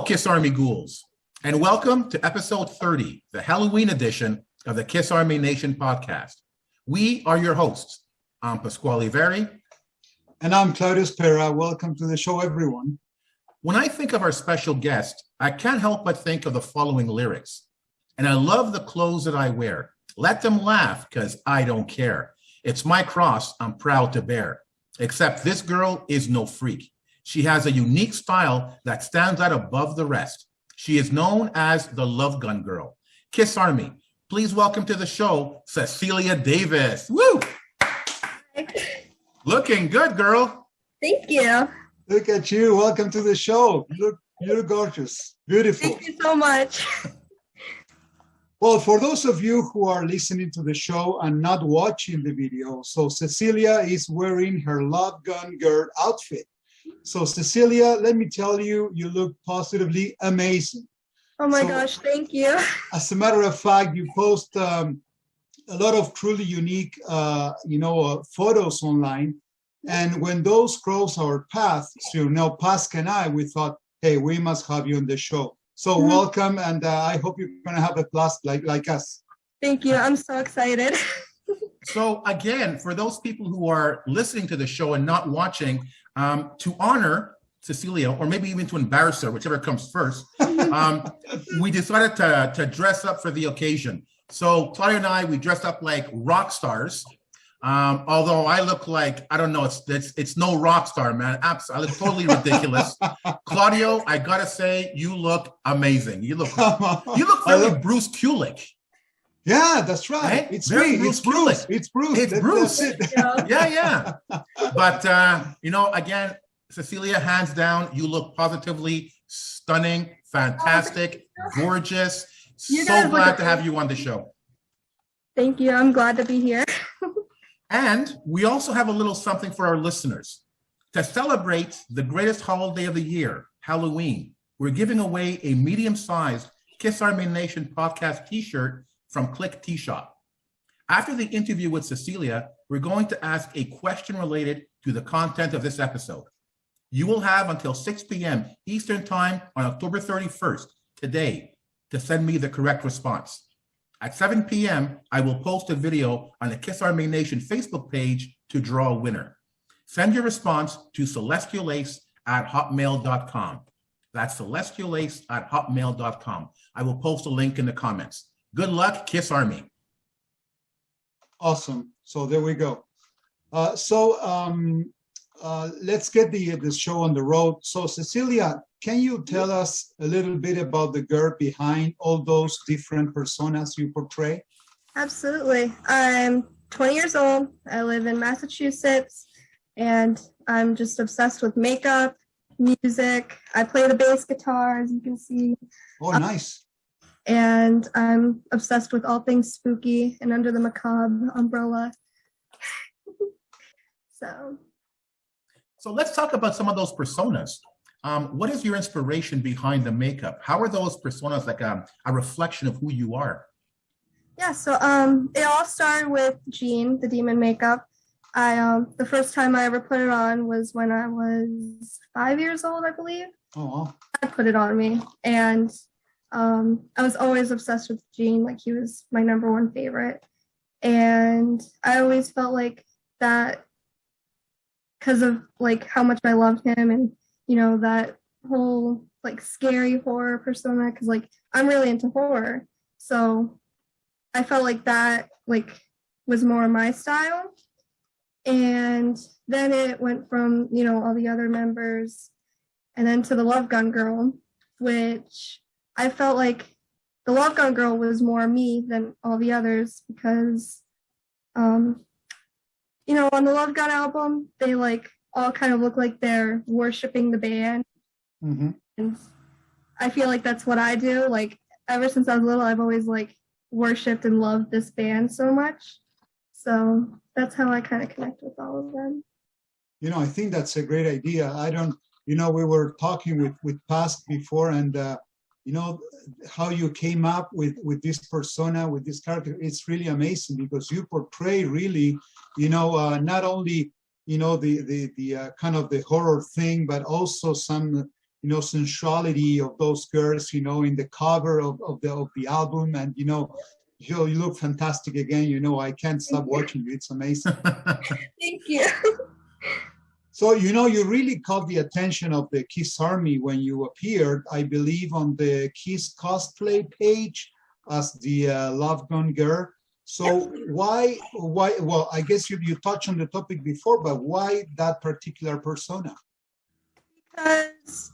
Kiss Army Ghouls, and welcome to episode 30, the Halloween edition of the Kiss Army Nation podcast. We are your hosts. I'm Pasquale Veri. And I'm Claudius Pera. Welcome to the show, everyone. When I think of our special guest, I can't help but think of the following lyrics. And I love the clothes that I wear. Let them laugh, because I don't care. It's my cross I'm proud to bear. Except this girl is no freak. She has a unique style that stands out above the rest. She is known as the Love Gun Girl. Kiss Army, please welcome to the show, Cecelia Davis. Woo! Looking good, girl. Thank you. Look at you. Welcome to the show. You're gorgeous. Beautiful. Thank you so much. Well, for those of you who are listening to the show and not watching the video, so Cecelia is wearing her Love Gun Girl outfit. So Cecelia, let me tell you, you look positively amazing. Oh my gosh, thank you. As a matter of fact, you post a lot of truly unique, photos online. And when those cross our paths, Pasca and I, we thought, hey, we must have you on the show. So welcome, and I hope you're going to have a blast like us. Thank you. I'm so excited. So again, for those people who are listening to the show and not watching, to honor Cecelia, or maybe even to embarrass her, whichever comes first, we decided to dress up for the occasion. So Claudia and I, we dressed up like rock stars. Although I look like, I don't know, it's no rock star, man. I look totally ridiculous. Claudio, I gotta say, you look amazing. You look very Bruce Kulick. Yeah, that's right. Right? It's very me. Bruce Kulick. It's Bruce. It's Bruce. That's it. Yeah. But again, Cecelia, hands down, you look positively stunning, fantastic, gorgeous. So glad to have you on the show. Thank you. I'm glad to be here. And we also have a little something for our listeners. To celebrate the greatest holiday of the year, Halloween, we're giving away a medium-sized Kiss Army Nation podcast t-shirt from Click T-Shop. After the interview with Cecelia, we're going to ask a question related to the content of this episode. You will have until 6 p.m. Eastern Time on October 31st, today, to send me the correct response. At 7 p.m., I will post a video on the Kiss Army Nation Facebook page to draw a winner. Send your response to celestialace@hotmail.com. That's celestialace@hotmail.com. I will post a link in the comments. Good luck, Kiss Army. Awesome. So there we go. Let's get the show on the road. So Cecelia, can you tell us a little bit about the girl behind all those different personas you portray? Absolutely. I'm 20 years old. I live in Massachusetts, and I'm just obsessed with makeup, music. I play the bass guitar, as you can see. Oh, nice. And I'm obsessed with all things spooky and under the macabre umbrella. So let's talk about some of those personas. What is your inspiration behind the makeup? How are those personas like a reflection of who you are? Yeah, so it all started with Jean, the demon makeup. The first time I ever put it on was when I was 5 years old, I believe. Oh, wow. I put it on me, and I was always obsessed with Jean. Like, he was my number one favorite, and I always felt like that because of like how much I loved him, and that whole like scary horror persona, because like I'm really into horror, so I felt like that like was more my style. And then it went from all the other members, and then to the Love Gun Girl, which I felt like the Love Gun Girl was more me than all the others, because on the Love Gun album, they like all kind of look like they're worshiping the band. Mm-hmm. And I feel like that's what I do. Like, ever since I was little, I've always like worshipped and loved this band so much. So that's how I kind of connect with all of them. I think that's a great idea. We were talking with Pask before, and how you came up with this persona, with this character. It's really amazing, because you portray really, not only the kind of the horror thing, but also some sensuality of those girls, in the cover of the album. And, you look fantastic again. I can't stop watching you. It's amazing. Thank you. So, you really caught the attention of the Kiss Army when you appeared, I believe, on the Kiss cosplay page as the Love Gun Girl. So why, well, I guess you touched on the topic before, but why that particular persona? Because,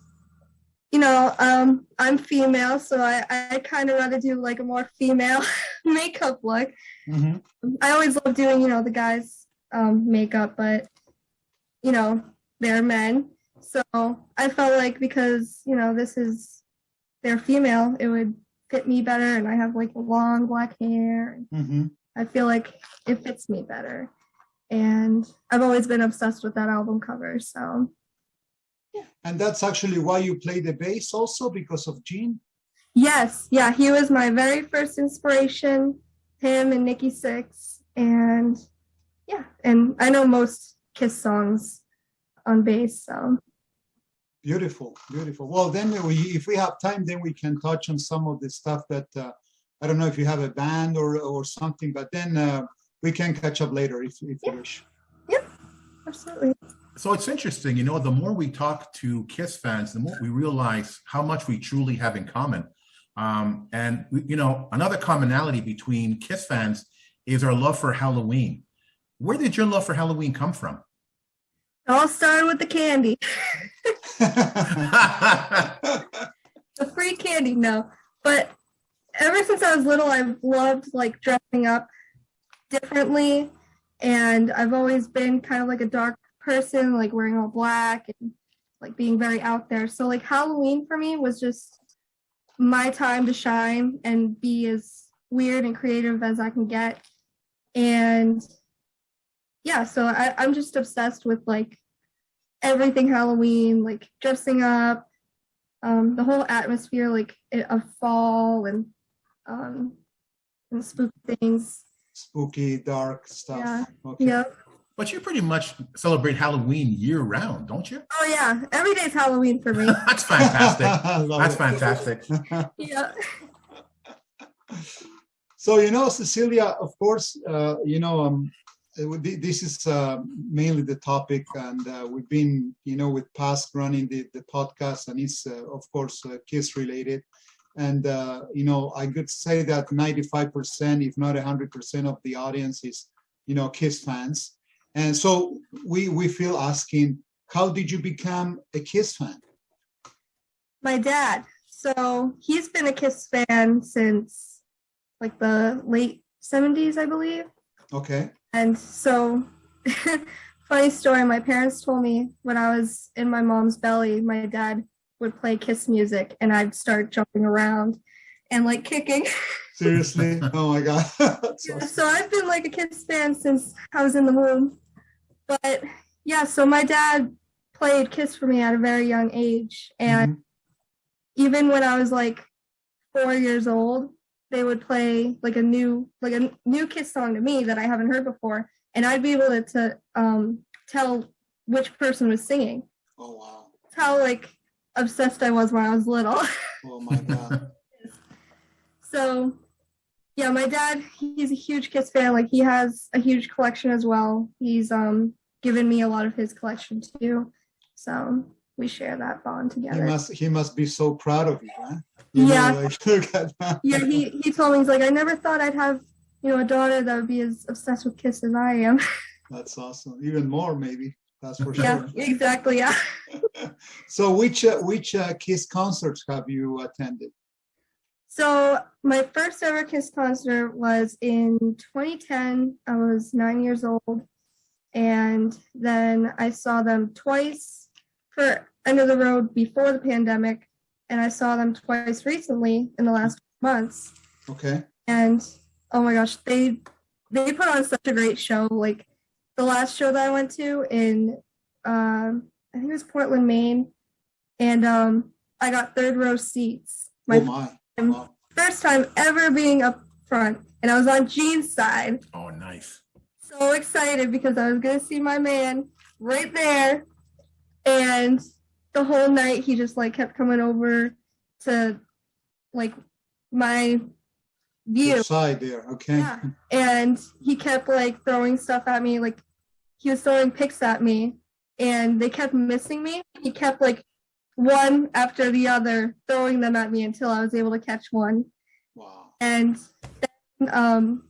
I'm female, so I kind of rather do like a more female makeup look. Mm-hmm. I always love doing, the guys' makeup, but, they're men. So I felt like because, they're female, it would fit me better, and I have like long black hair. Mm-hmm. I feel like it fits me better. And I've always been obsessed with that album cover, so. And that's actually why you play the bass also, because of Gene? Yes, yeah, he was my very first inspiration, him and Nikki Sixx, and yeah, and I know most Kiss songs on bass, so. Beautiful, beautiful. Well, then if we have time, then we can touch on some of the stuff that, I don't know if you have a band or something, but then we can catch up later if you wish. Yeah, absolutely. So it's interesting, the more we talk to Kiss fans, the more we realize how much we truly have in common. And, another commonality between Kiss fans is our love for Halloween. Where did your love for Halloween come from? It all started with the candy. The free candy, no. But ever since I was little, I've loved like dressing up differently. And I've always been kind of like a dark person, like wearing all black and like being very out there. So like Halloween for me was just my time to shine and be as weird and creative as I can get. And yeah, so I'm just obsessed with like everything Halloween, like dressing up, the whole atmosphere like of fall and spooky things. Spooky, dark stuff. Yeah. Okay. Yeah. But you pretty much celebrate Halloween year round, don't you? Oh yeah, every day's Halloween for me. That's fantastic. Love That's it. fantastic. Yeah. So, Cecelia, of course, this is mainly the topic, and we've been, with past running the podcast, and it's, of course, Kiss related. And, I could say that 95%, if not 100% of the audience is, Kiss fans. And so we feel asking, how did you become a Kiss fan? My dad. So he's been a Kiss fan since like the late 70s, I believe. Okay. And so, funny story, my parents told me when I was in my mom's belly, my dad would play Kiss music and I'd start jumping around and like kicking. Seriously? Oh my God. Yeah, so I've been like a Kiss fan since I was in the womb. But yeah, so my dad played Kiss for me at a very young age. And even when I was like 4 years old, they would play like a new Kiss song to me that I haven't heard before, and I'd be able to tell which person was singing. Oh wow! That's how like obsessed I was when I was little. Oh my God! So, yeah, my dad, he's a huge Kiss fan. Like he has a huge collection as well. He's given me a lot of his collection too. So we share that bond together. He must be so proud of you, huh? Look at that. Yeah, he told me, he's like, I never thought I'd have, a daughter that would be as obsessed with Kiss as I am. That's awesome. Even more, maybe. That's for sure. Yeah, exactly. Yeah. So which Kiss concerts have you attended? So my first ever Kiss concert was in 2010. I was 9 years old. And then I saw them twice for End of the Road before the pandemic. And I saw them twice recently in the last months. Okay. And oh my gosh, they put on such a great show. Like the last show that I went to in I think it was Portland, Maine, and I got third row seats. Wow. First time ever being up front, and I was on Gene's side. Oh, nice. So excited because I was gonna see my man right there, and the whole night he just like kept coming over to like my Your view. side there, okay. Yeah. And he kept like throwing stuff at me, like he was throwing picks at me and they kept missing me. He kept like one after the other throwing them at me until I was able to catch one. Wow. And then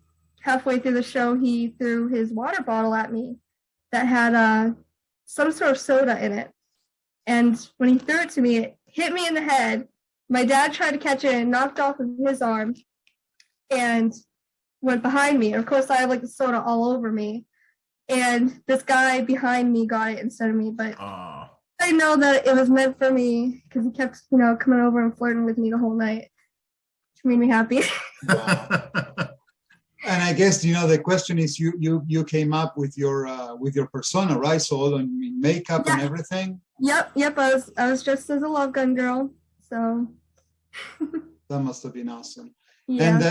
halfway through the show he threw his water bottle at me that had some sort of soda in it. And when he threw it to me, it hit me in the head. My dad tried to catch it and knocked off of his arm and went behind me. Of course, I had like the soda all over me. And this guy behind me got it instead of me. But I know that it was meant for me because he kept, coming over and flirting with me the whole night, which made me happy. Wow. And I guess the question is, you came up with your persona, right? So all in makeup and everything. Yep. I was dressed as a love gun girl. So that must have been awesome. Yeah. And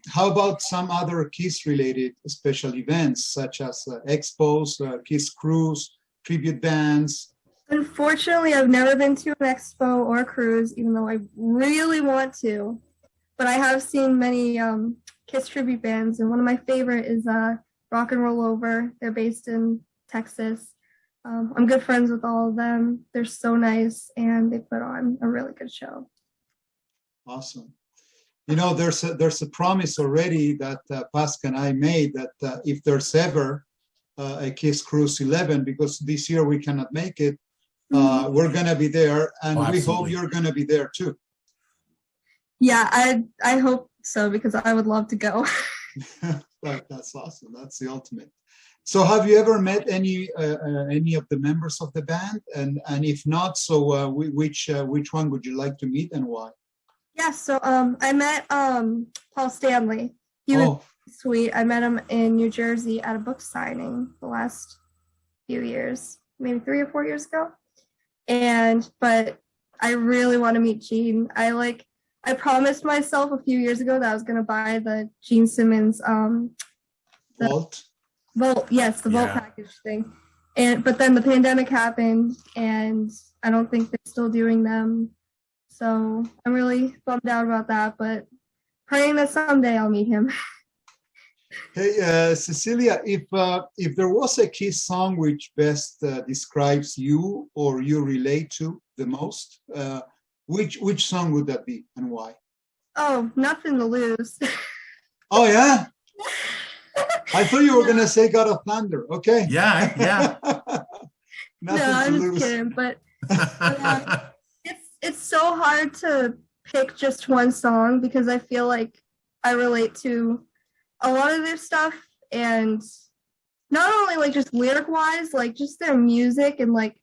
how about some other Kiss-related special events, such as expos, Kiss cruise, tribute bands? Unfortunately, I've never been to an expo or a cruise, even though I really want to. But I have seen many Kiss tribute bands, and one of my favorite is Rock and Roll Over. They're based in Texas. I'm good friends with all of them. They're so nice, and they put on a really good show. Awesome. There's a promise already that Pascal and I made that if there's ever a Kiss Cruise 11, because this year we cannot make it, we're going to be there, and we hope you're going to be there too. Yeah, I hope so, because I would love to go. That's awesome. That's the ultimate. So have you ever met any of the members of the band? And if not, so which one would you like to meet and why? Yeah, so I met Paul Stanley. He was sweet. I met him in New Jersey at a book signing the last few years, maybe 3 or 4 years ago. But I really want to meet Gene. I promised myself a few years ago that I was going to buy the Gene Simmons Vault. Yes, the Vault package thing. But then the pandemic happened, and I don't think they're still doing them. So I'm really bummed out about that, but praying that someday I'll meet him. Hey, Cecelia, if there was a Kiss song which best describes you or you relate to the most, which song would that be and why? Oh, Nothing to Lose. Oh, yeah? I thought you were going to say God of Thunder. Okay. Yeah. No, I'm just kidding, but it's so hard to pick just one song because I feel like I relate to a lot of their stuff, and not only like just lyric wise, like just their music and like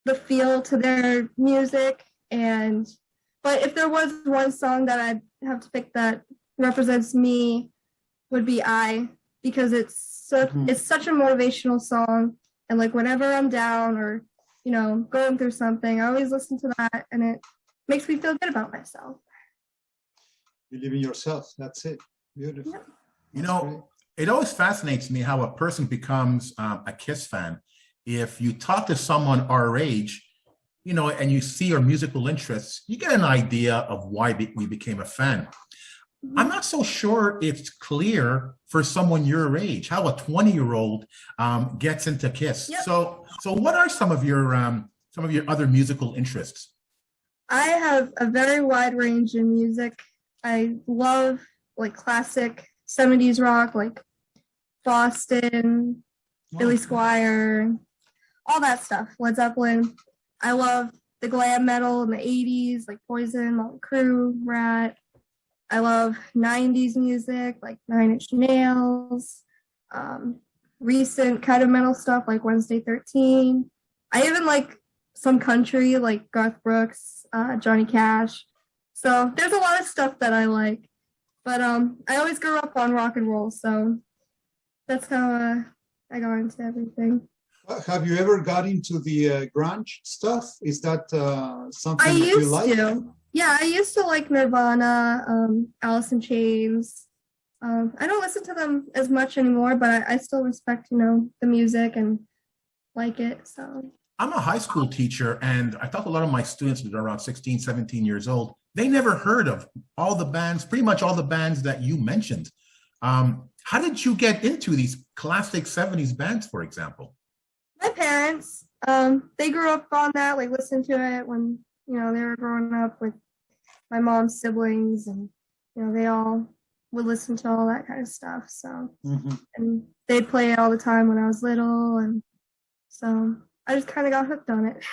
the feel to their music. But if there was one song that I'd have to pick that represents me, would be because it's such a motivational song, and like whenever I'm down or going through something, I always listen to that, and it makes me feel good about myself. Believe in yourself. That's it. Beautiful. Yeah. It always fascinates me how a person becomes a Kiss fan. If you talk to someone our age, and you see our musical interests, you get an idea of why we became a fan. I'm not so sure it's clear for someone your age how a 20-year-old gets into Kiss. Yep. So what are some of your other musical interests? I have a very wide range in music. I love like classic 70s rock, like Boston, Billy Squier, all that stuff, Led Zeppelin. I love the glam metal in the 80s, like Poison, Motley Crue, Rat. I love 90s music, like Nine Inch Nails, recent kind of metal stuff like Wednesday 13. I even like some country like Garth Brooks, Johnny Cash. So there's a lot of stuff that I like. But I always grew up on rock and roll, so that's how I got into everything. Have you ever got into the grunge stuff? Is that something that you like? I used to. Yeah, I used to like Nirvana, Alice in Chains. I don't listen to them as much anymore, but I still respect, the music and like it. So I'm a high school teacher, and I talk to a lot of my students that are around 16, 17 years old. They never heard of all the bands, pretty much all the bands that you mentioned. How did you get into these classic 70s bands, for example? My parents, they grew up on that, like listened to it when, you know, they were growing up with my mom's siblings, and, you know, they all would listen to all that kind of stuff. So, and they'd play it all the time when I was little. And so I just kind of got hooked on it.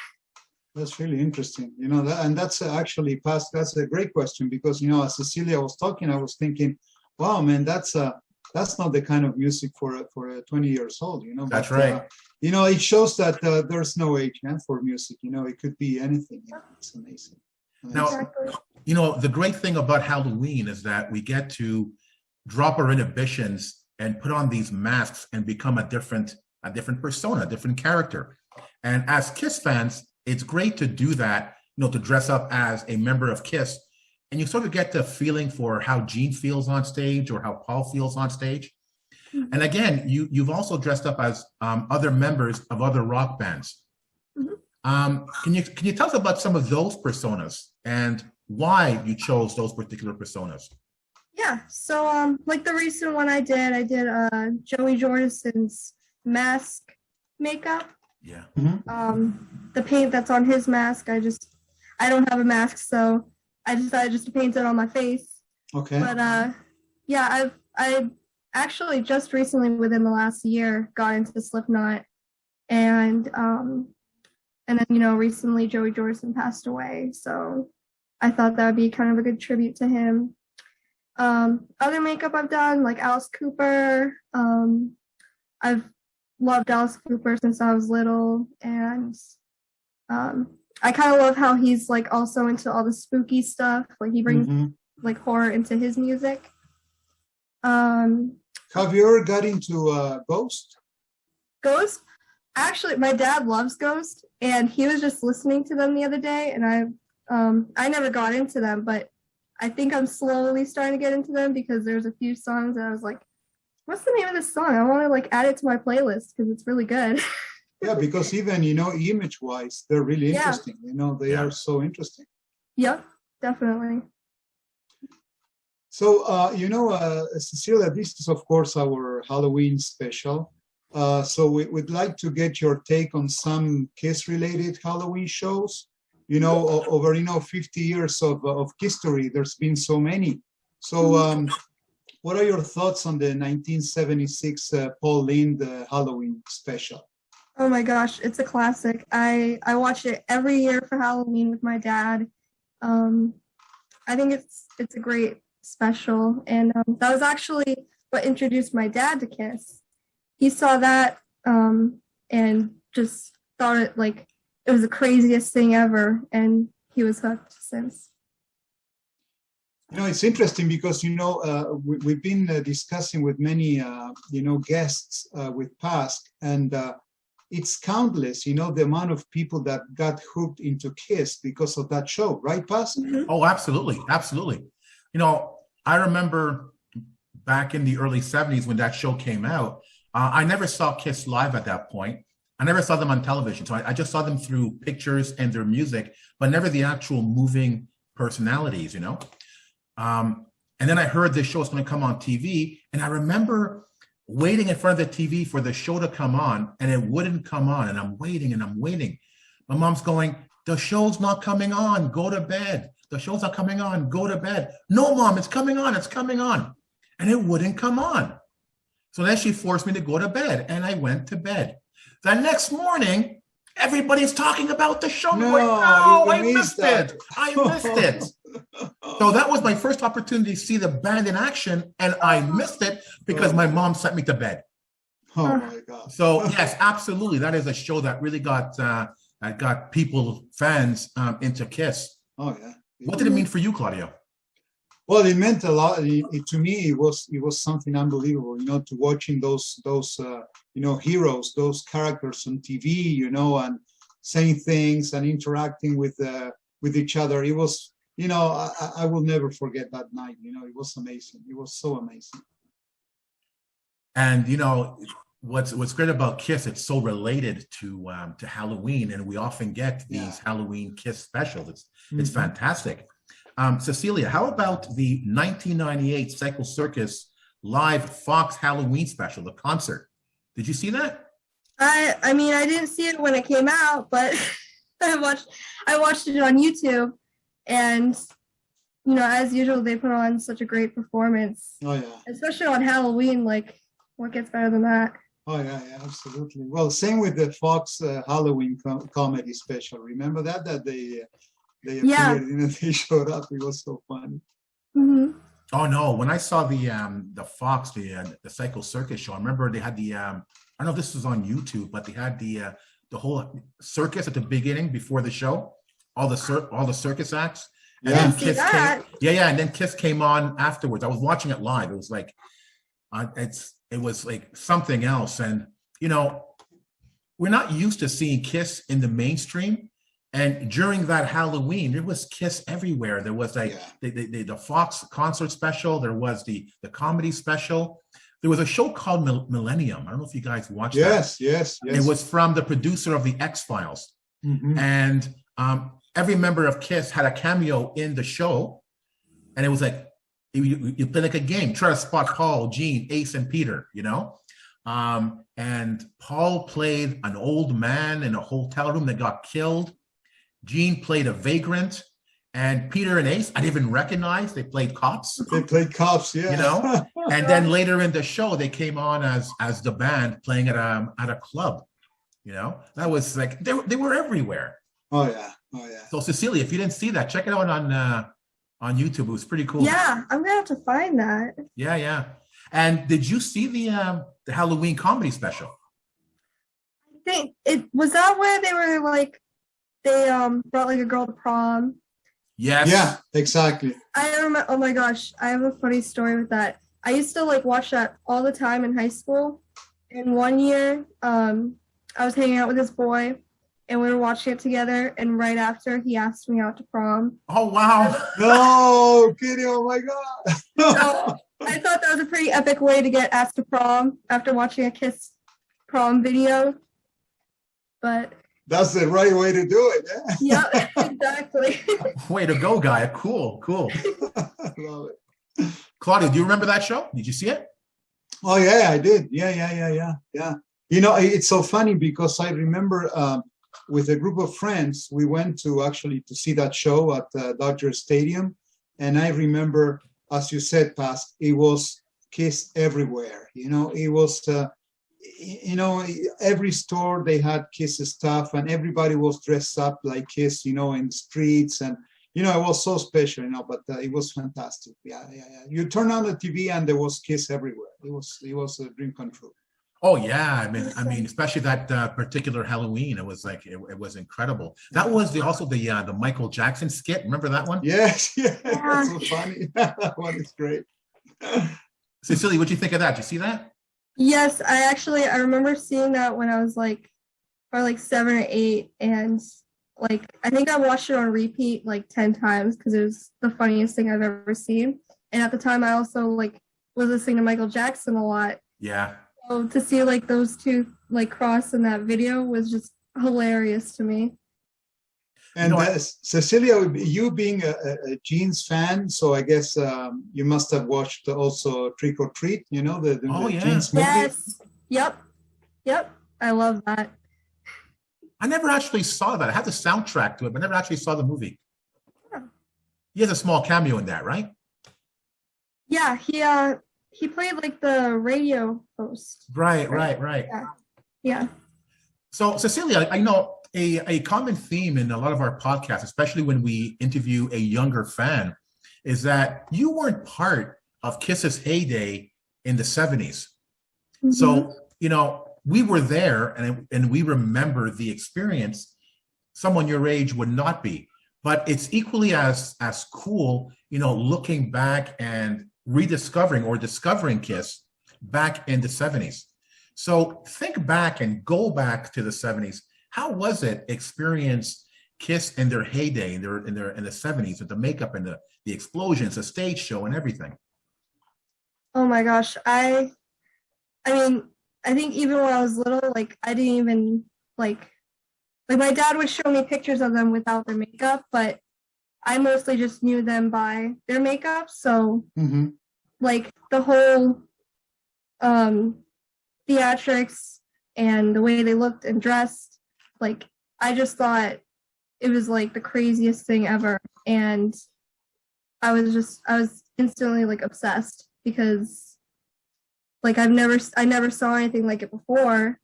That's really interesting, you know, and that's actually past. That's a great question because, you know, as Cecelia was talking, I was thinking, wow, man, that's not the kind of music for a 20 years old, you know. That's but, right. You know, it shows that there's no age, man, for music. You know, it could be anything. You know, it's amazing. Now, Exactly. you know, the great thing about Halloween is that we get to drop our inhibitions and put on these masks and become a different persona, a different character. And as Kiss fans, it's great to do that, you know, to dress up as a member of Kiss, and you sort of get the feeling for how Gene feels on stage or how Paul feels on stage. And again, you've also dressed up as other members of other rock bands. Can you tell us about some of those personas and why you chose those particular personas? Yeah. So, like the recent one I did Joey Jordison's mask makeup. Yeah. The paint that's on his mask, I don't have a mask, so I decided just to paint it on my face. Okay. But yeah, I actually just recently, within the last year, got into Slipknot, and then, you know, recently Joey Jordison passed away, so I thought that would be kind of a good tribute to him. Other makeup I've done, like Alice Cooper. I've loved Alice Cooper since I was little, and I kind of love how he's like also into all the spooky stuff. Like he brings like horror into his music. Have you ever got into Ghost? Ghost? Actually, my dad loves Ghost, and he was just listening to them the other day, and I never got into them, but I think I'm slowly starting to get into them because there's a few songs that I was like, what's the name of this song? I want to like add it to my playlist because it's really good. Yeah, because even, you know, image-wise, they're really interesting. You know, they are so interesting. Yep, definitely. So, you know, Cecelia, this is, of course, our Halloween special. So we'd like to get your take on some Kiss-related Halloween shows. You know, over, you know, 50 years of history, there's been so many. So what are your thoughts on the 1976 Paul Lynde Halloween special? Oh my gosh, it's a classic. I watch it every year for Halloween with my dad. I think it's a great special, and that was actually what introduced my dad to Kiss. He saw that and just thought it was the craziest thing ever, and he was hooked since. You know, it's interesting because, you know, we've been discussing with many, you know, guests with past, and it's countless, you know, the amount of people that got hooked into Kiss because of that show, right, Paz? Oh, absolutely. Absolutely. You know, I remember back in the early 70s when that show came out, I never saw Kiss live at that point. I never saw them on television. So I just saw them through pictures and their music, but never the actual moving personalities, you know? And then I heard this show was going to come on TV, and I remember waiting in front of the TV for the show to come on, and it wouldn't come on, and I'm waiting and I'm waiting. My mom's going, the show's not coming on, go to bed. The show's not coming on, go to bed. No, Mom, it's coming on, it's coming on. And it wouldn't come on. So then she forced me to go to bed, and I went to bed. The next morning, everybody's talking about the show. No, I missed it. I missed it. So that was my first opportunity to see the band in action, and I missed it because my mom sent me to bed. Oh my God. So yes, absolutely, that is a show that really got people, fans, into Kiss. Oh yeah. What did it mean for you, Claudio? Well, it meant a lot. To me, it was something unbelievable. You know, to watching those you know, heroes, those characters on TV, you know, and saying things and interacting with each other. It was, you know, I will never forget that night. You know, it was amazing. It was so amazing. And, you know, what's great about Kiss, it's so related to Halloween, and we often get these Yeah. Halloween Kiss specials. It's Mhm. fantastic. Cecelia, how about the 1998 Cycle Circus live Fox Halloween special, the concert? Did you see that? I mean, I didn't see it when it came out, but I watched it on YouTube, and as usual, they put on such a great performance, Oh yeah. especially on Halloween. Like, what gets better than that? Oh yeah, yeah, absolutely. Well, same with the Fox Halloween comedy special. Remember that they Yeah. appeared, they showed up. It was so funny. Hmm. Oh no! When I saw the Fox the Cycle Circus show, I remember they had I don't know if this was on YouTube, but they had the whole circus at the beginning before the show, all the circus acts, and Yeah. then See Kiss that? and then Kiss came on afterwards. I was watching it live. It was like it was like something else, and we're not used to seeing Kiss in the mainstream. And during that Halloween, there was Kiss everywhere. There was like Yeah. the Fox concert special. There was the comedy special. There was a show called Millennium. I don't know if you guys watched that. Yes. It was from the producer of the X-Files. Mhm. And every member of Kiss had a cameo in the show. And it was like, you play like a game, try to spot Paul, Gene, Ace, and Peter, and Paul played an old man in a hotel room that got killed. Gene played a vagrant, and Peter and Ace, I didn't even recognize. They played cops, They played cops, yeah. and then later in the show, they came on as the band playing at a club. That was like they were everywhere. Oh yeah. So Cecelia, if you didn't see that, check it out on YouTube. It was pretty cool. Yeah, I'm gonna have to find that. Yeah. And did you see the Halloween comedy special? I think it was that where they were like they brought like a girl to prom. Yes. Yeah, exactly. I remember. Oh my gosh, I have a funny story with that. I used to like watch that all the time in high school. And one year, I was hanging out with this boy, and we were watching it together. And right after, he asked me out to prom. Oh wow. No, kidding. Oh my God. So I thought that was a pretty epic way to get asked to prom after watching a Kiss prom video. But That's the right way to do it. yeah, exactly. Way to go, guy. Cool. I love it. Claudia, do you remember that show? Did you see it? Oh yeah, I did. Yeah. It's so funny because I remember with a group of friends, we went to actually to see that show at Dodger Stadium, and I remember, as you said, Paz, it was Kiss everywhere. It was. Every store they had Kiss stuff, and everybody was dressed up like Kiss, in the streets, and it was so special, but it was fantastic. Yeah. You turn on the TV and there was Kiss everywhere. It was a dream come true. Oh yeah. I mean, especially that particular Halloween. It was like it was incredible. That was also the Michael Jackson skit. Remember that one? Yes, that's so funny. That one is great. Cecelia, what'd you think of that? Did you see that? Yes, I remember seeing that when I was like, probably like 7 or 8, and like I think I watched it on repeat like 10 times because it was the funniest thing I've ever seen. And at the time, I also like was listening to Michael Jackson a lot. Yeah. So to see like those two like cross in that video was just hilarious to me. And Cecelia, you being a Gene's fan, so I guess you must have watched also Trick or Treat, the Gene's movie. Yes. Yep. I love that. I never actually saw that. I had the soundtrack to it, but never actually saw the movie. Yeah. He has a small cameo in that, right? Yeah, he played like the radio host. Right. Yeah. So Cecelia, I know a common theme in a lot of our podcasts, especially when we interview a younger fan, is that you weren't part of Kiss's heyday in the 70s. Mm-hmm. So, we were there and we remember the experience. Someone your age would not be, but it's equally as cool, looking back and rediscovering or discovering Kiss back in the 70s. So think back and go back to the 70s. How was it experience Kiss in their heyday in the 70s with the makeup and the explosions, the stage show and everything? Oh my gosh. I mean, I think even when I was little, like I didn't even like my dad would show me pictures of them without their makeup, but I mostly just knew them by their makeup. So Hmm. like the whole um theatrics and the way they looked and dressed, like I just thought it was like the craziest thing ever. And I was instantly like obsessed because like I never saw anything like it before.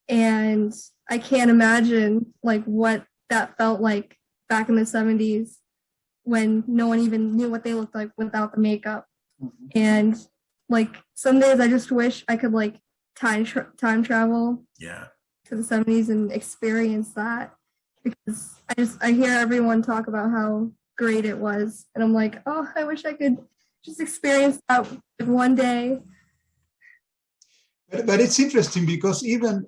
And I can't imagine like what that felt like back in the 70s when no one even knew what they looked like without the makeup. And like some days I just wish I could like time travel Yeah. to the 70s and experience that because I hear everyone talk about how great it was and I'm like, oh, I wish I could just experience that one day. But it's interesting because even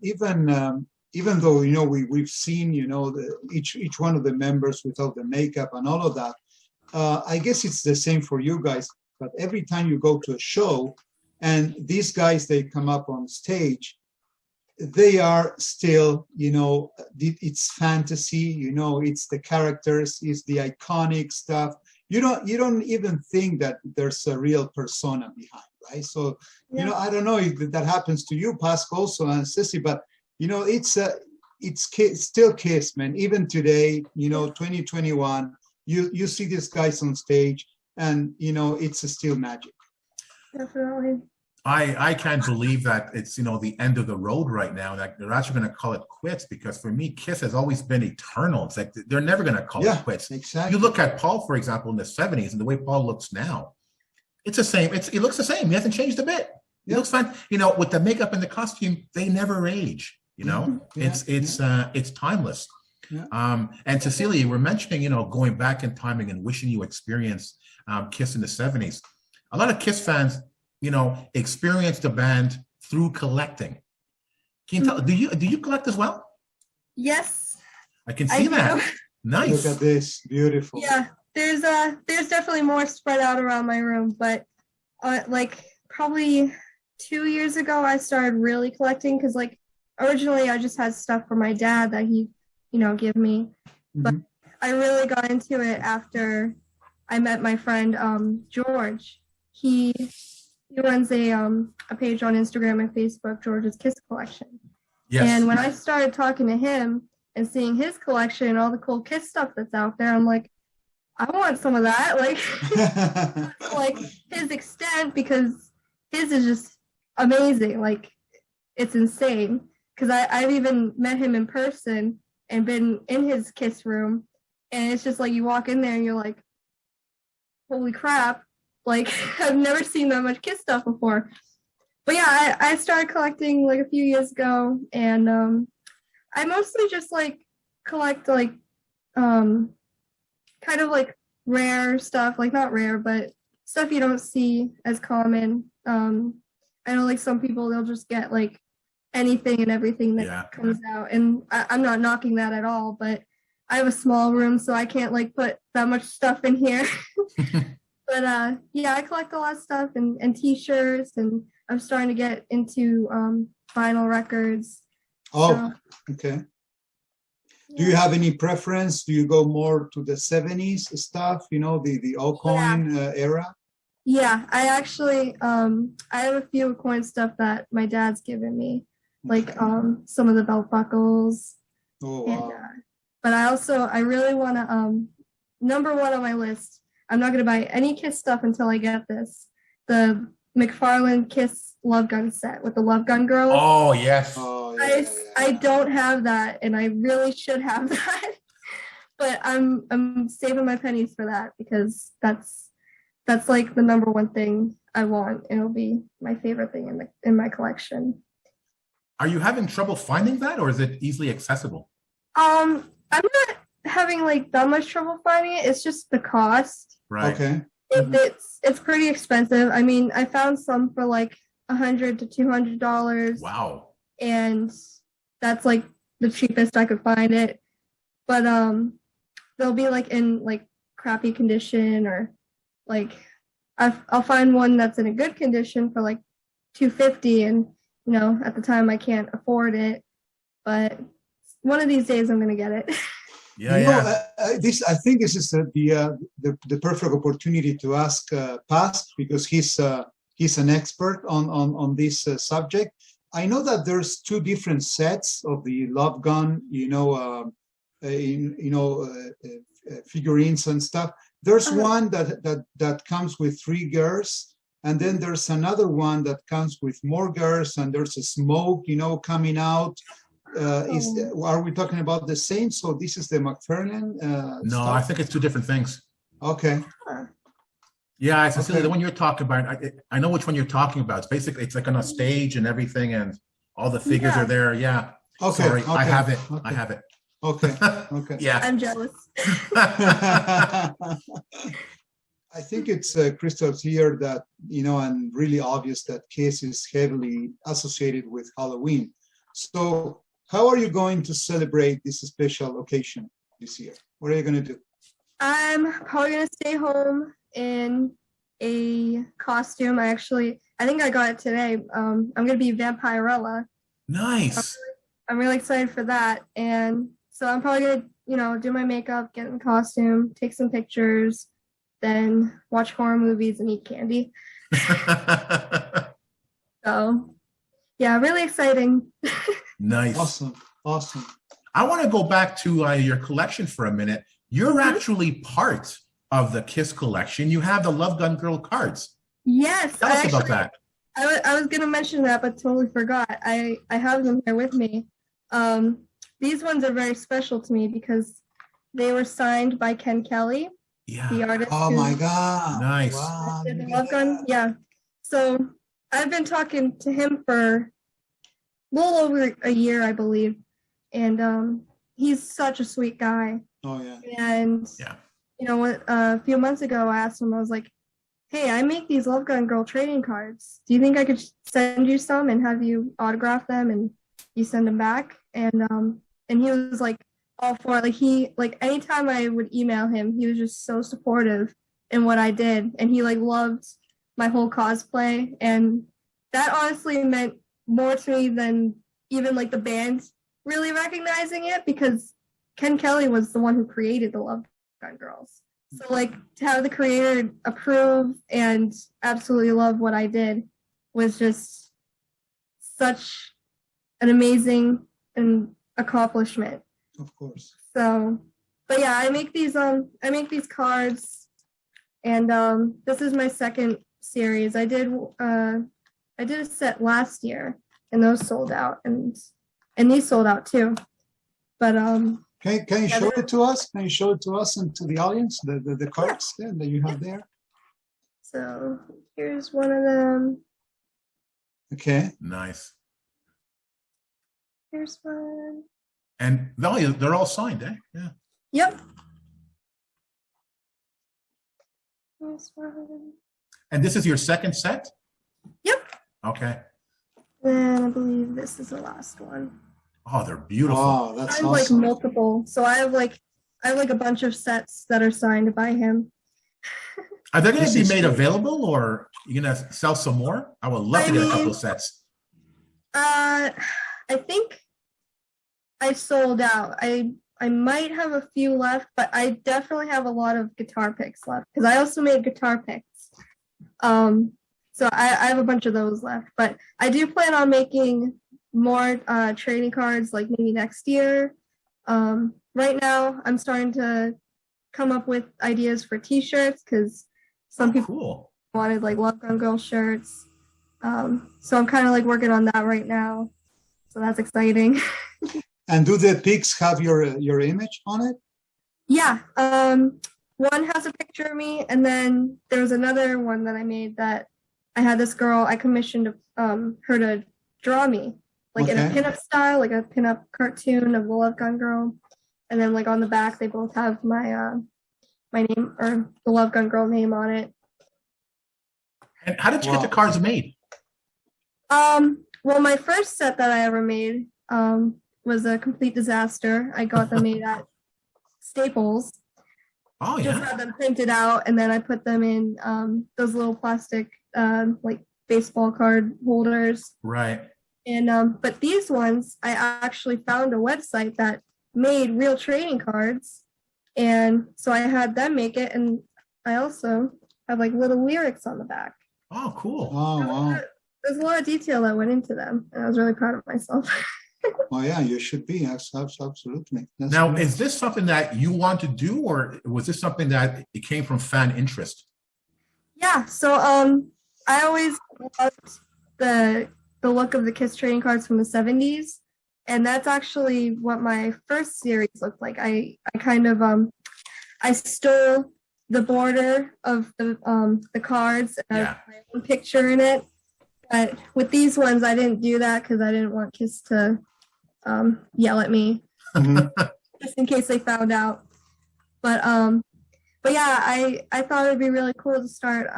though we've seen each one of the members without the makeup and all of that, I guess it's the same for you guys. But every time you go to a show, and these guys they come up on stage, they are still it's fantasy. It's the characters, it's the iconic stuff. You don't even think that there's a real persona behind, right? So Yeah. I don't know if that happens to you, Pascal, also, and Sissy, but it's still Kiss, man. Even today, 2021, you see these guys on stage, and it's still magic. Definitely. I can't believe that it's the end of the road right now. That they're actually going to call it quits because for me, Kiss has always been eternal. It's like they're never going to call it quits. Exactly. You look at Paul, for example, in the '70s, and the way Paul looks now, it's the same. It looks the same. He hasn't changed a bit. He looks fine. With the makeup and the costume, they never age. It's timeless. Yeah. And Cecelia, you were mentioning, going back in timing and wishing you experienced Kiss in the '70s. A lot of Kiss fans, experienced the band through collecting. Can you tell? Do you collect as well? Yes, I can see that. do. Nice. Look at this, beautiful. Yeah, there's definitely more spread out around my room, but like probably 2 years ago I started really collecting because like originally I just had stuff for my dad that he give me, but I really got into it after I met my friend George. He runs a page on Instagram and Facebook, George's Kiss Collection. Yes. And when I started talking to him and seeing his collection and all the cool Kiss stuff that's out there, I'm like, I want some of that. Like his extent, because his is just amazing. Like it's insane. Because I've even met him in person and been in his Kiss room, and it's just like you walk in there and you're like, holy crap. Like I've never seen that much Kiss stuff before. But yeah, I started collecting like a few years ago, and I mostly just like collect like kind of like rare stuff, like not rare, but stuff you don't see as common. I know like some people they'll just get like anything and everything that comes out, and I'm not knocking that at all, but I have a small room, so I can't like put that much stuff in here. But yeah, I collect a lot of stuff and t-shirts, and I'm starting to get into vinyl records. Oh, okay. Do you have any preference? Do you go more to the 70s stuff, the Aucoin era? Yeah, I actually I have a few Aucoin stuff that my dad's given me, like some of the belt buckles. Oh, wow. And, but I really want to number one on my list. I'm not gonna buy any Kiss stuff until I get this. The McFarlane Kiss Love Gun set with the Love Gun girls. Oh yes. Oh, yeah, I don't have that, and I really should have that. But I'm saving my pennies for that because that's like the number one thing I want, and it'll be my favorite thing in my collection. Are you having trouble finding that, or is it easily accessible? I'm not having like that much trouble finding it. It's just the cost. Right. Okay. It's pretty expensive. I mean, I found some for like $100 to $200. Wow. And that's like the cheapest I could find it. But they'll be like in like crappy condition, or like I'll find one that's in a good condition for like $250, and at the time I can't afford it, but one of these days I'm gonna get it. Yeah, You know, yeah. I think this is the perfect opportunity to ask Paz, because he's an expert on this subject. I know that there's two different sets of the Love Gun, figurines and stuff. There's one that comes with 3 girls, and then there's another one that comes with more girls, and there's a smoke, coming out. Are we talking about the same? So this is the McFarlane No, stuff? I think it's two different things. Okay. Yeah, Cecilia, Okay. the one you're talking about, I know which one you're talking about. It's basically, it's like on a stage and everything, and all the figures are there. Yeah. Okay. Sorry, I Okay. have it. Okay. I have it. Okay. Okay. Yeah. I'm jealous. I think it's crystal clear that, and really obvious that Kiss is heavily associated with Halloween. So how are you going to celebrate this special occasion this year? What are you going to do? I'm probably gonna stay home in a costume. I think I got it today. I'm gonna be Vampirella. Nice. I'm really excited for that. And so I'm probably gonna, do my makeup, get in the costume, take some pictures, then watch horror movies and eat candy. So yeah, really exciting. Nice. Awesome. Awesome. I want to go back to your collection for a minute. You're actually part of the KISS collection. You have the Love Gun Girl cards. Yes, Tell us about that. I was gonna mention that, but totally forgot. I have them here with me. These ones are very special to me because they were signed by Ken Kelly, Yeah. the artist. Oh my God. Nice. Wow. Did the Love Gun. Yeah. So I've been talking to him for a little over a year, I believe, and he's such a sweet guy. Oh yeah. And Yeah. a few months ago, I asked him. I was like, "Hey, I make these Love Gun Girl trading cards. Do you think I could send you some and have you autograph them and you send them back?" And he was like all for it. Like anytime I would email him, he was just so supportive in what I did, and he loved my whole cosplay, and that honestly meant more to me than even the band really recognizing it, because Ken Kelly was the one who created the Love Gun Girls. So to have the creator approve and absolutely love what I did was just such an amazing accomplishment. Of course. So, but yeah, I make these cards, and this is my second series. I did a set last year, and those sold out, and these sold out too. But Can you show it to us? Can you show it to us and to the audience, the cards that you have there? So here's one of them. Okay. Nice. Here's one. And they're all signed, eh? Yeah. Yep. Here's one. And this is your second set? Yep. Okay. And I believe this is the last one. Oh, they're beautiful. Wow, that's I have awesome. multiple. So I have a bunch of sets that are signed by him. Are they going This to be is made great. available, or you going to sell some more? I would love to get a couple of sets. I think I sold out. I might have a few left, but I definitely have a lot of guitar picks left, because I also made guitar picks. So I have a bunch of those left, but I do plan on making more trading cards maybe next year. Right now I'm starting to come up with ideas for t-shirts, because some people Cool. wanted Love Gun Girl shirts. So I'm kind of working on that right now. So that's exciting. And do the pics have your image on it? Yeah. One has a picture of me, and then there was another one that I made that I had this girl, I commissioned her to draw me, in a Okay. pinup style, a pinup cartoon of the Love Gun Girl. And then on the back, they both have my my name, or the Love Gun Girl name, on it. And how did you get Wow. the cards made? Well, my first set that I ever made was a complete disaster. I got them made at Staples. Oh, Just yeah. had them printed out, and then I put them in those little plastic baseball card holders. Right. And but these ones, I actually found a website that made real trading cards, and so I had them make it, and I also have like little lyrics on the back. Oh, cool. Oh, wow. There's a lot of detail that went into them, and I was really proud of myself. Oh, yeah, you should be. Absolutely. That's Now, great. is this something that you want to do, or was this something that it came from fan interest? Yeah, so I always loved the the look of the Kiss trading cards from the 70s, and that's actually what my first series looked like. I kind of I stole the border of the cards and I Yeah. put my own picture in it. But with these ones, I didn't do that because I didn't want Kiss to yell at me Mhm. just in case they found out. But yeah, I thought it'd be really cool to start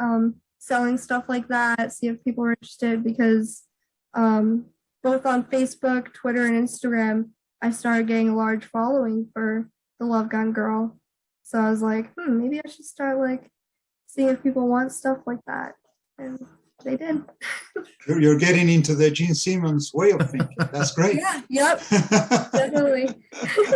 selling stuff like that, see if people were interested because both on Facebook, Twitter, and Instagram, I started getting a large following for the Love Gun Girl. So I was like, maybe I should start like seeing if people want stuff like that. And they did. You're getting into the Gene Simmons way of thinking. That's great. Yeah, yep, definitely.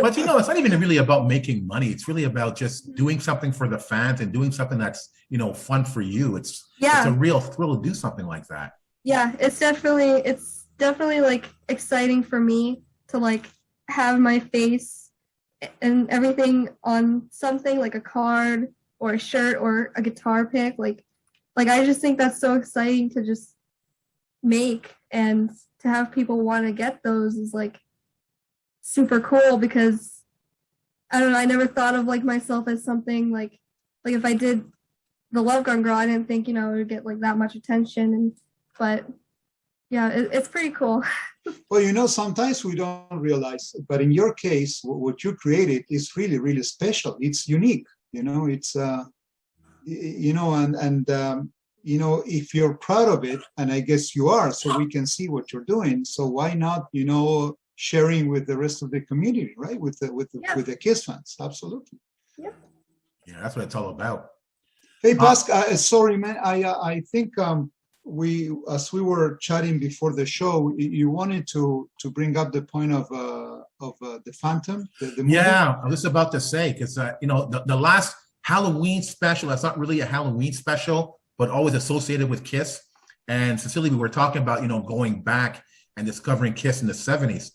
But it's not even really about making money. It's really about just doing something for the fans and doing something that's, fun for you. It's a real thrill to do something like that. Yeah, it's definitely like exciting for me to like have my face and everything on something like a card or a shirt or a guitar pick. Like I just think that's so exciting to just make and to have people want to get those is like super cool because I don't know, I never thought of like myself as something like if I did the Love Gun Girl, I didn't think, it would get like that much attention but yeah, it's pretty cool. Well, sometimes we don't realize, but in your case, what you created is really, really special. It's unique. It's if you're proud of it, and I guess you are, so we can see what you're doing. So why not, sharing with the rest of the community, right? With the Kiss fans, absolutely. Yeah. Yeah, that's what it's all about. Hey, Pascal, sorry, man. I think as we were chatting before the show, you wanted to bring up the point of the Phantom, the movie. Yeah, I was about to say because the last Halloween special. That's not really a Halloween special, but always associated with Kiss. And Cecelia, we were talking about going back and discovering Kiss in the 70s.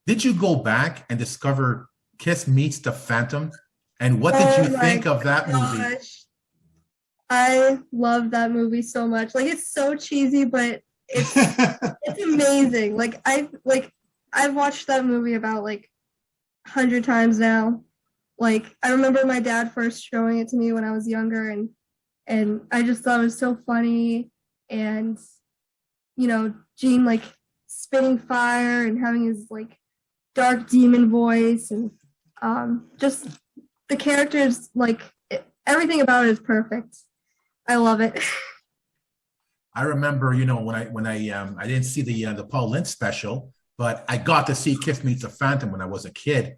Did you go back and discover Kiss Meets the Phantom? And what did you think of that movie? I love that movie so much. Like it's so cheesy, but it's it's amazing. Like I've watched that movie about like 100 times now. Like I remember my dad first showing it to me when I was younger, and I just thought it was so funny. And Gene like spitting fire and having his like dark demon voice, and just the characters, like everything about it is perfect. I love it. I remember, when I didn't see the Paul Lynch special, but I got to see Kiss Meets the Phantom when I was a kid.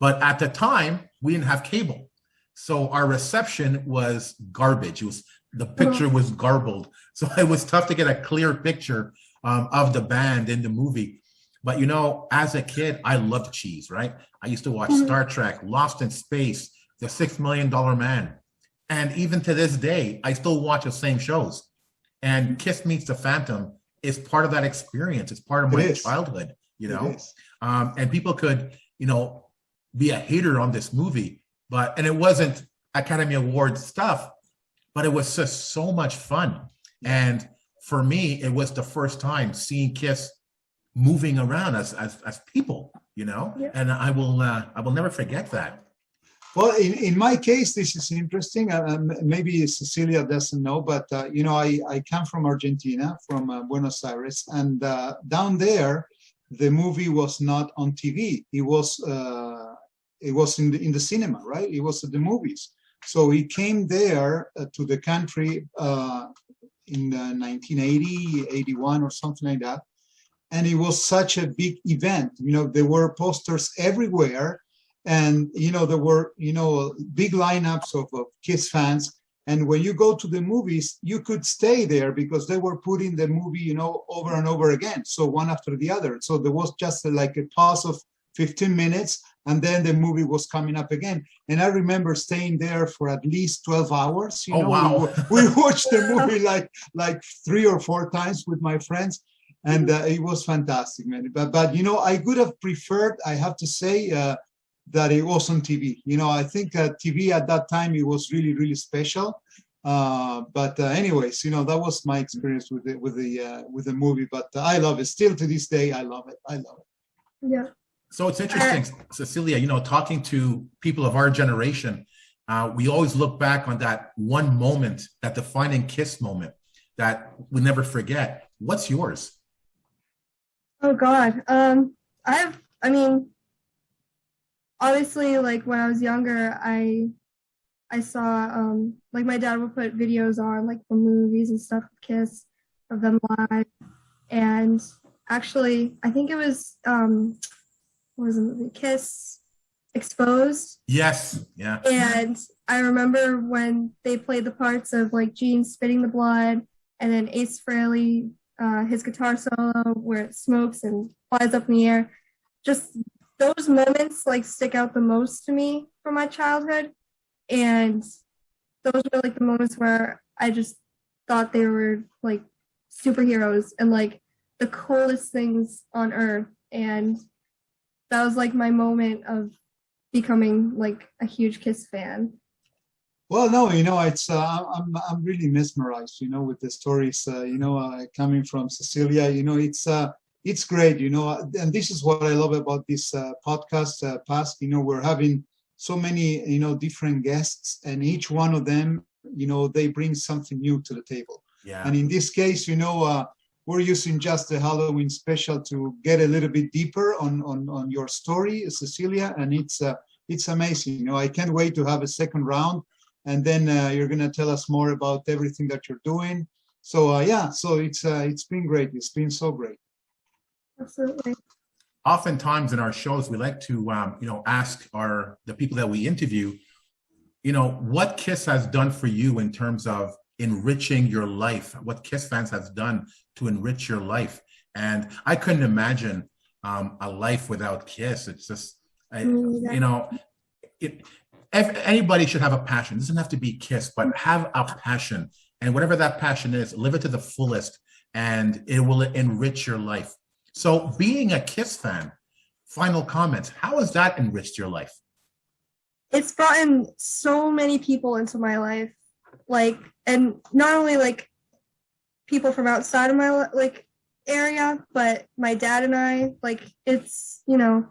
But at the time, we didn't have cable, so our reception was garbage. The picture was garbled, so it was tough to get a clear picture of the band in the movie. But as a kid, I loved cheese. Right? I used to watch Star Trek, Lost in Space, The $6 Million Man. And even to this day, I still watch the same shows. And Kiss Meets the Phantom is part of that experience. It's part of my childhood, and people could, be a hater on this movie, and it wasn't Academy Award stuff, but it was just so much fun. And for me, it was the first time seeing Kiss moving around as people, and I will never forget that. Well, in my case, this is interesting. Maybe Cecilia doesn't know, but I come from Argentina, from Buenos Aires, and down there, the movie was not on TV. It was in the cinema, right? It was at the movies. So he came there to the country in 1980, 81, or something like that, and it was such a big event. There were posters everywhere. And, there were, big lineups of Kiss fans. And when you go to the movies, you could stay there because they were putting the movie, you know, over and over again. So one after the other. So there was just like a pause of 15 minutes and then the movie was coming up again. And I remember staying there for at least 12 hours. You Oh, know, wow. we watched the movie like 3 or 4 times with my friends. And it was fantastic, man. But, you know, I would have preferred, I have to say, that it was on TV. You know, I think TV at that time, it was really, really special. But anyways, you know, that was my experience with the movie. But I love it. Still to this day, I love it. I love it. Yeah. So it's interesting, Cecelia, you know, talking to people of our generation, we always look back on that one moment, that defining kiss moment that we never forget. What's yours? Oh God. I mean, obviously, like when I was younger, I saw like my dad would put videos on like from movies and stuff with Kiss of them live. And actually, I think it was what was the movie? Kiss Exposed. Yes. Yeah. And I remember when they played the parts of like Gene spitting the blood and then Ace Frehley, his guitar solo where it smokes and flies up in the air. Just those moments like stick out the most to me from my childhood. And those were like the moments where I just thought they were like superheroes and like the coolest things on earth. And that was like my moment of becoming like a huge Kiss fan. Well, no, you know, it's I'm really mesmerized, you know, with the stories, you know, coming from Cecelia. You know, it's great, you know, and this is what I love about this podcast. Past, you know, we're having so many, you know, different guests, and each one of them, you know, they bring something new to the table. Yeah. And in this case, you know, we're using just the Halloween special to get a little bit deeper on your story, Cecelia, and it's amazing. You know, I can't wait to have a second round. And then you're going to tell us more about everything that you're doing. So, yeah, so it's been great. It's been so great. Absolutely. Oftentimes in our shows, we like to, you know, ask the people that we interview, you know, what Kiss has done for you in terms of enriching your life, what Kiss fans has done to enrich your life. And I couldn't imagine a life without Kiss. It's just, you know, anybody should have a passion. It doesn't have to be Kiss, but have a passion. And whatever that passion is, live it to the fullest, and it will enrich your life. So being a Kiss fan, final comments, how has that enriched your life? It's brought in so many people into my life, like, and not only like people from outside of my like area, but my dad and I, like, it's, you know,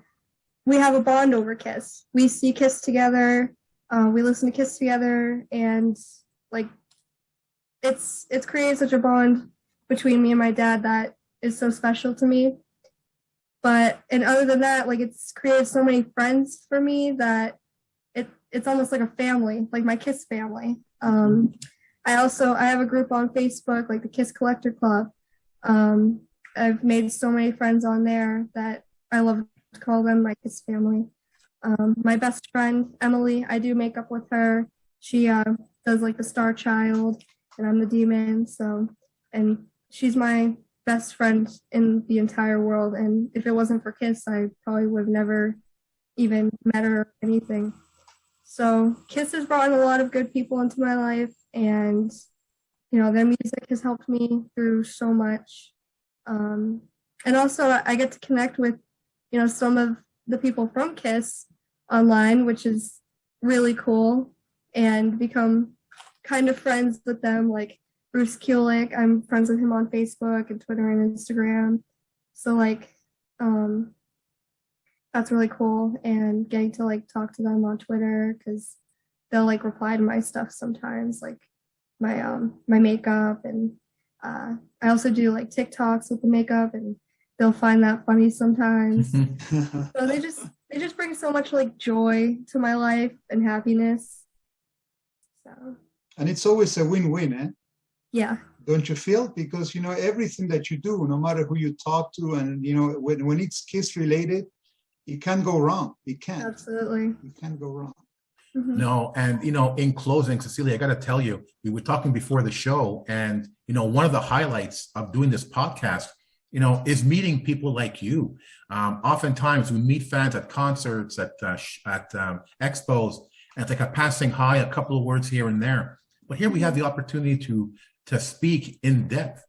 we have a bond over Kiss. We see Kiss together, we listen to Kiss together, and like it's created such a bond between me and my dad that is so special to me. But and other than that, like it's created so many friends for me that it's almost like a family, like my Kiss family. I have a group on Facebook, like the Kiss Collector Club. I've made so many friends on there that I love to call them my Kiss family. My best friend, Emily, I do makeup with her. She does like the Star Child, and I'm the Demon. So, and she's my best friend in the entire world. And if it wasn't for Kiss, I probably would have never even met her or anything. So Kiss has brought in a lot of good people into my life, and you know, their music has helped me through so much. And also I get to connect with, you know, some of the people from Kiss online, which is really cool, and become kind of friends with them. Like Bruce Kulick, I'm friends with him on Facebook and Twitter and Instagram. So like, that's really cool, and getting to like talk to them on Twitter because they'll like reply to my stuff sometimes, like my makeup, and I also do like TikToks with the makeup, and they'll find that funny sometimes. So they just bring so much like joy to my life and happiness. So. And it's always a win-win, eh? Yeah. Don't you feel? Because, you know, everything that you do, no matter who you talk to, and, you know, when it's Kiss related, it can't go wrong. It can't. Absolutely. It can't go wrong. Mhm. No, and in closing, Cecilia, I got to tell you, we were talking before the show, and one of the highlights of doing this podcast, is meeting people like you. Oftentimes, we meet fans at concerts, at expos, and it's like a passing hi, a couple of words here and there. But here we have the opportunity to speak in depth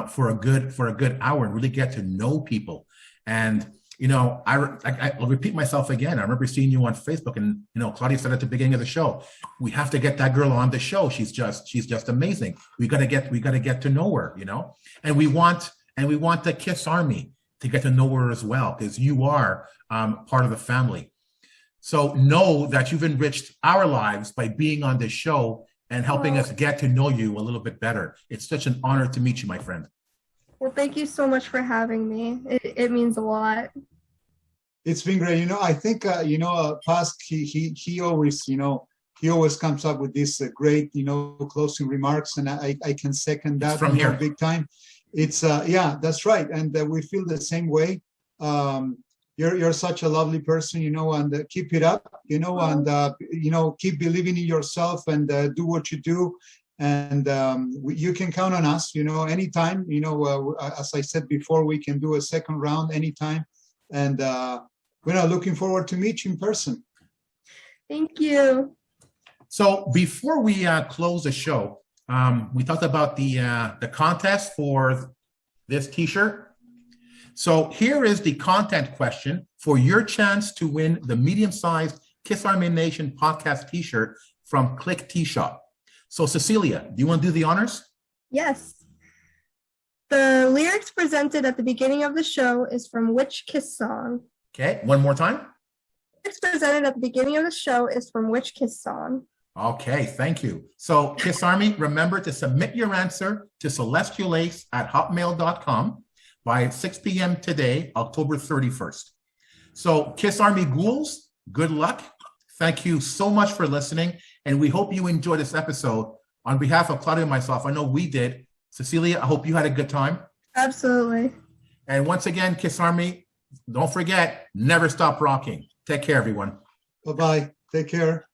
for a good hour and really get to know people. And I'll repeat myself again. I remember seeing you on Facebook, and Claudia said at the beginning of the show, we have to get that girl on the show. She's just amazing. We got to get to know her, and we want the KISS Army to get to know her as well, because you are part of the family. So know that you've enriched our lives by being on this show and helping us get to know you a little bit better. It's such an honor to meet you, my friend. Well, thank you so much for having me. It means a lot. It's been great. I think, Pask, he always comes up with these great, closing remarks, and I can second that from here. Big time. It's, yeah, that's right. And we feel the same way. You're such a lovely person, and keep it up, and, keep believing in yourself and do what you do. And you can count on us, anytime, as I said before, we can do a second round anytime. And we're looking forward to meet you in person. Thank you. So before we close the show, we talked about the contest for this T-shirt. So here is the content question for your chance to win the medium-sized Kiss Army Nation podcast T-shirt from Click T-Shop. So Cecelia, do you want to do the honors? Yes. The lyrics presented at the beginning of the show is from which KISS song? Okay, one more time. Lyrics presented at the beginning of the show is from which KISS song? Okay, thank you. So KISS Army, remember to submit your answer to celestialace@hotmail.com by 6 p.m. today, October 31st. So KISS Army ghouls, good luck. Thank you so much for listening, and we hope you enjoyed this episode. On behalf of Claudia and myself, I know we did. Cecelia, I hope you had a good time. Absolutely. And once again, KISS Army, don't forget, never stop rocking. Take care, everyone. Bye-bye. Take care.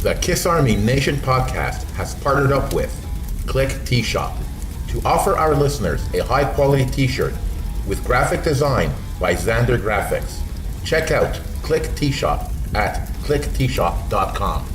The KISS Army Nation podcast has partnered up with Click T-Shop to offer our listeners a high-quality T-shirt with graphic design by Xander Graphics. Check out Click T-Shop at clickteeshop.com.